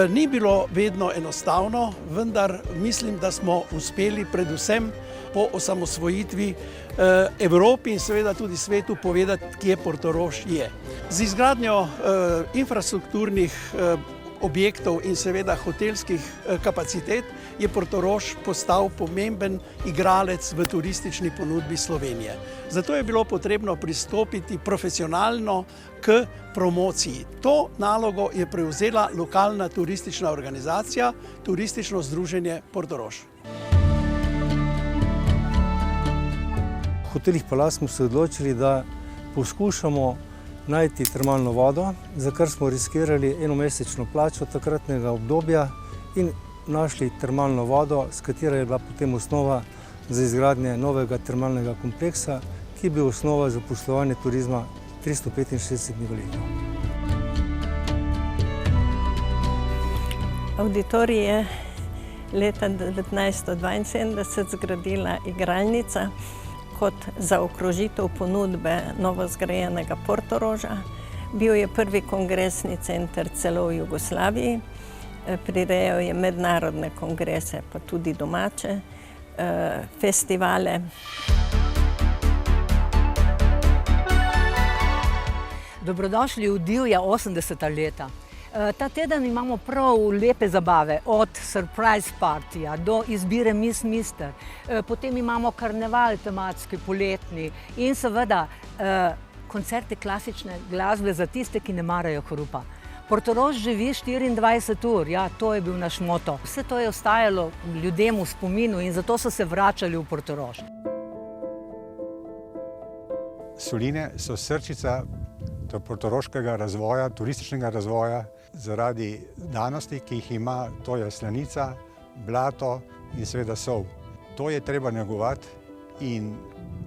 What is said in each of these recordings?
Ni bilo vedno enostavno, vendar mislim, da smo uspeli predvsem po osamosvojitvi Evropi in seveda tudi svetu povedati, kje Portorož je. Z izgradnjo infrastrukturnih objektov in seveda hotelskih kapacitet je Portorož postal pomemben igralec v turistični ponudbi Slovenije. Zato je bilo potrebno pristopiti profesionalno k promociji. To nalogo je prevzela lokalna turistična organizacija, Turistično združenje Portorož. V hotelih Palace smo se odločili, da poskušamo najti termalno vodo, za kar smo riskirali enomesečno plačo takratnega obdobja in našli termalno vodo, s katero je bila potem osnova za izgradnje novega termalnega kompleksa, ki je bil osnova za poslovanje turizma 365 dni v letu. Avditorij je leta 1972 zgradila igralnica kot zaokrožitev ponudbe novozgrajenega Portoroža. Bil je prvi kongresni center celo v Jugoslaviji, prirejal je mednarodne kongrese, pa tudi domače, festivale. Dobrodošli v divja 80. leta. Ta teden imamo prav lepe zabave, od surprise partija do izbire Miss Mister. Potem imamo karneval tematski, poletni in seveda koncerte klasične glasbe za tiste, ki ne marajo hrupa. Portorož živi 24 ur, ja, to je bil naš moto. Vse to je ostajalo ljudem v spominu in zato so se vračali v Portorož. Soline so srčica portoroškega razvoja, turističnega razvoja, zaradi danosti, ki jih ima, to je slanica, blato in seveda sol. To je treba negovati in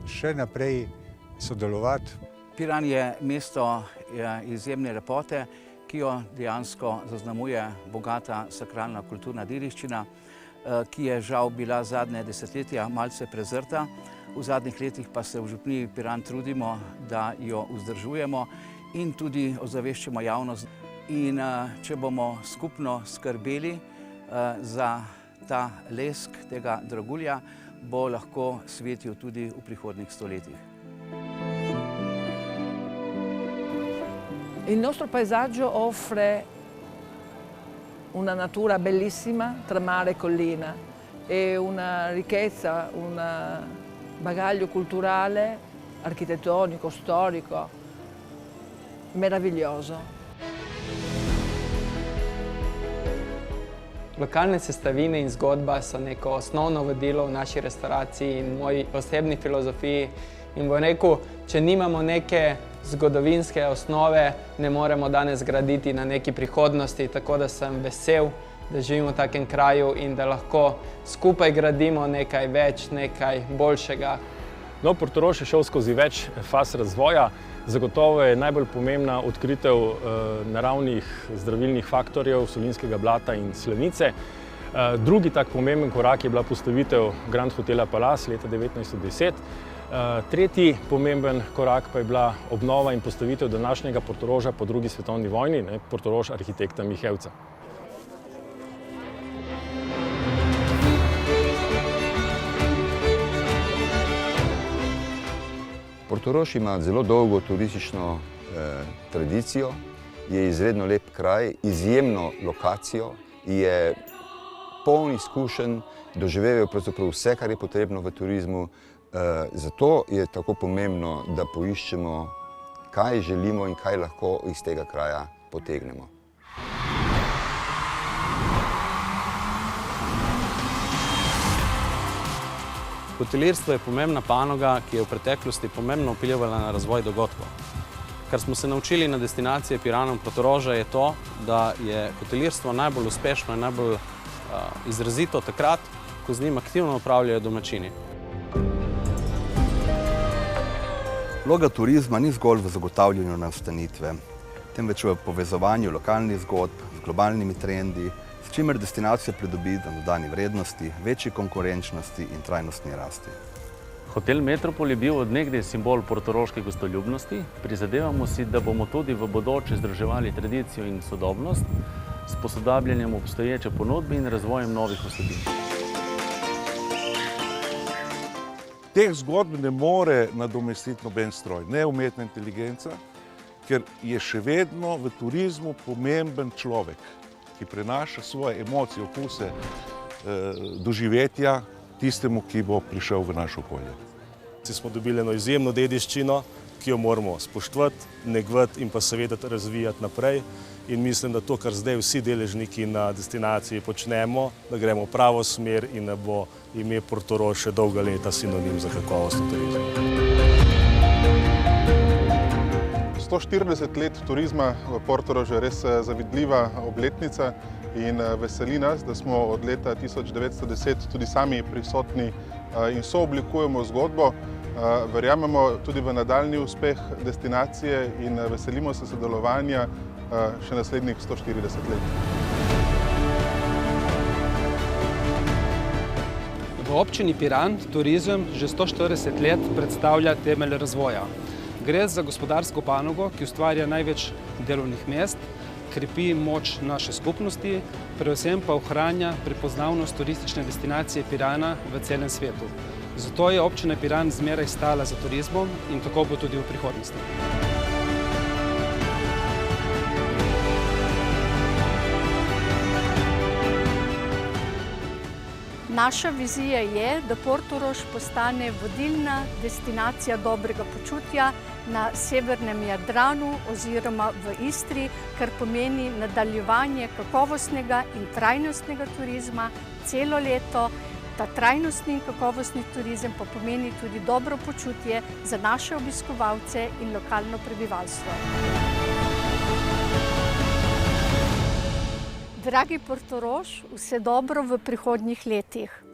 še naprej sodelovati. Piran je mesto izjemne lepote, ki jo dejansko zaznamuje bogata sakralna kulturna dediščina, ki je žal bila zadnje desetletja malce prezrta. V zadnjih letih pa se v župniji Piran trudimo, da jo vzdržujemo in tudi ozaveščamo javnost. In če bomo skupno skrbeli za ta lesk tega dragulja, bo lahko svetil tudi v prihodnjih stoletjih. Il nostro paesaggio offre una natura bellissima tra mare e collina e una ricchezza, un bagaglio culturale, architettonico, storico, meraviglioso. Lokalne sestavine in zgodba so neko osnovno vodilo v naši restavraciji in moji osebni filozofiji. In bom rekel, če nimamo neke zgodovinske osnove, ne moremo danes graditi na neki prihodnosti, tako da sem vesel, da živim v takem kraju in da lahko skupaj gradimo nekaj več, nekaj boljšega. No, Portorož je šel skozi več faz razvoja. Zagotovo je najbolj pomembna odkritev naravnih zdravilnih faktorjev solinskega blata in slanice. Drugi tak pomemben korak je bila postavitev Grand Hotela Palace leta 1910. Tretji pomemben korak pa je bila obnova in postavitev današnjega Portoroža po drugi svetovni vojni, Portorož arhitekta Mihevca. Portorož ima zelo dolgo turistično tradicijo, je izredno lep kraj, izjemno lokacijo, je poln izkušenj, doživel je pravzaprav vse, kar je potrebno v turizmu. Zato je tako pomembno, da poiščemo, kaj želimo in kaj lahko iz tega kraja potegnemo. Hotelirstvo je pomembna panoga, ki je v preteklosti pomembno vplivala na razvoj dogodkov. Kar smo se naučili na destinaciji Piranom Portoroža je to, da je hotelirstvo najbolj uspešno in najbolj izrazito takrat, ko z njim aktivno upravljajo domačini. Vloga turizma ni zgolj v zagotavljanju nastanitve, temveč v povezovanju lokalnih zgodb z globalnimi trendi, s čimer destinacija pridobi dodani vrednosti, večji konkurenčnosti in trajnostni rasti. Hotel Metropol je bil od nekdaj simbol portoroške gostoljubnosti. Prizadevamo si, da bomo tudi v bodoče združevali tradicijo in sodobnost. s posodabljanjem obstoječe ponudbe in razvojem novih vsebin. Teh zgodb ne more nadomestiti noben stroj, ne umetna inteligenca, ker je še vedno v turizmu pomemben človek, ki prenaša svoje emocije, okuse, doživetja tistemu, ki bo prišel v naše okolje. Smo dobili eno izjemno dediščino, ki jo moramo spoštovati, negovati in pa seveda razvijati naprej. In mislim, da to, kar zdaj vsi deležniki na destinaciji počnemo, da gremo v pravo smer in da bo ime Portorož še dolga leta sinonim za kakovostni turizem. 140 let turizma v Portorožu je res zavidljiva obletnica in veseli nas, da smo od leta 1910 tudi sami prisotni in sooblikujemo zgodbo. Verjamemo tudi v nadaljnji uspeh destinacije in veselimo se sodelovanja še naslednjih 140 let. V občini Piran turizem že 140 let predstavlja temelj razvoja. Gre za gospodarsko panogo, ki ustvarja največ delovnih mest, krepi moč naše skupnosti, predvsem pa ohranja prepoznavnost turistične destinacije Pirana v celem svetu. Zato je občina Piran zmeraj stala za turizmom in tako bo tudi v prihodnosti. Naša vizija je, da Portorož postane vodilna destinacija dobrega počutja na severnem Jadranu oziroma v Istri, kar pomeni nadaljevanje kakovostnega in trajnostnega turizma celo leto. Ta trajnostni in kakovostni turizem pa pomeni tudi dobro počutje za naše obiskovalce in lokalno prebivalstvo. Dragi Portorož, vse dobro v prihodnjih letih.